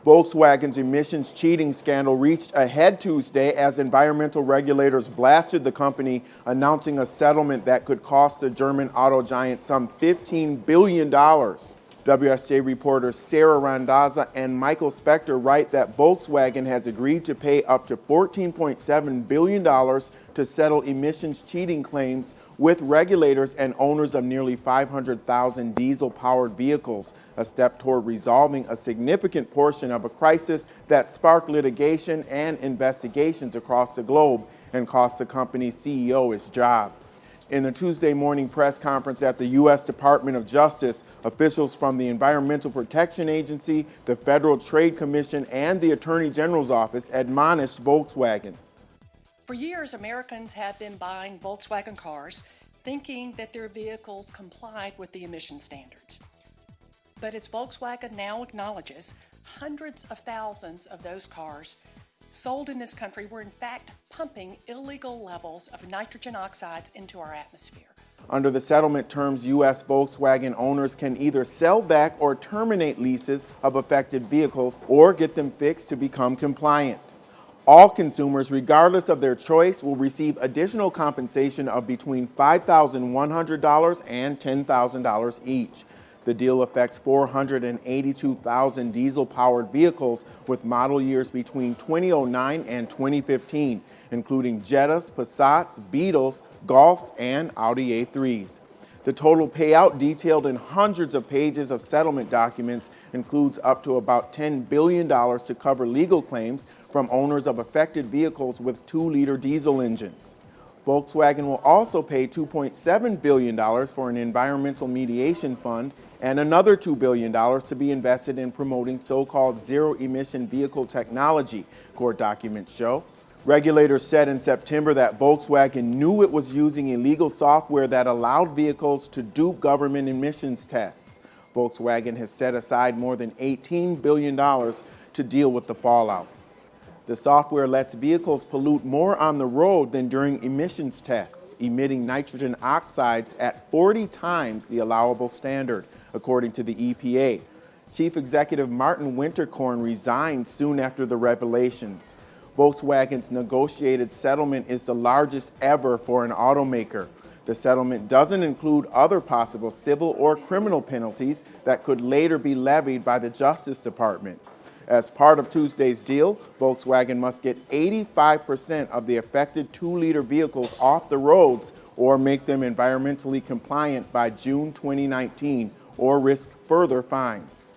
Volkswagen's emissions cheating scandal reached a head Tuesday as environmental regulators blasted the company, announcing a settlement that could cost the German auto giant some $15 billion. WSJ reporters Sarah Randazza and Michael Spector write that Volkswagen has agreed to pay up to $14.7 billion to settle emissions cheating claims with regulators and owners of nearly 500,000 diesel-powered vehicles, a step toward resolving a significant portion of a crisis that sparked litigation and investigations across the globe and cost the company's CEO his job. In the Tuesday morning press conference at the U.S. Department of Justice, officials from the Environmental Protection Agency, the Federal Trade Commission, and the Attorney General's office admonished Volkswagen. For years, Americans have been buying Volkswagen cars thinking that their vehicles complied with the emission standards. But as Volkswagen now acknowledges, hundreds of thousands of those cars sold in this country were in fact pumping illegal levels of nitrogen oxides into our atmosphere. Under the settlement terms, U.S. Volkswagen owners can either sell back or terminate leases of affected vehicles or get them fixed to become compliant. All consumers, regardless of their choice, will receive additional compensation of between $5,100 and $10,000 each. The deal affects 482,000 diesel-powered vehicles with model years between 2009 and 2015, including Jettas, Passats, Beetles, Golfs, and Audi A3s. The total payout, detailed in hundreds of pages of settlement documents, includes up to about $10 billion to cover legal claims from owners of affected vehicles with 2-liter diesel engines. Volkswagen will also pay $2.7 billion for an environmental mediation fund and another $2 billion to be invested in promoting so-called zero-emission vehicle technology, court documents show. Regulators said in September that Volkswagen knew it was using illegal software that allowed vehicles to dupe government emissions tests. Volkswagen has set aside more than $18 billion to deal with the fallout. The software lets vehicles pollute more on the road than during emissions tests, emitting nitrogen oxides at 40 times the allowable standard, according to the EPA. Chief Executive Martin Winterkorn resigned soon after the revelations. Volkswagen's negotiated settlement is the largest ever for an automaker. The settlement doesn't include other possible civil or criminal penalties that could later be levied by the Justice Department. As part of Tuesday's deal, Volkswagen must get 85% of the affected 2-liter vehicles off the roads or make them environmentally compliant by June 2019 or risk further fines.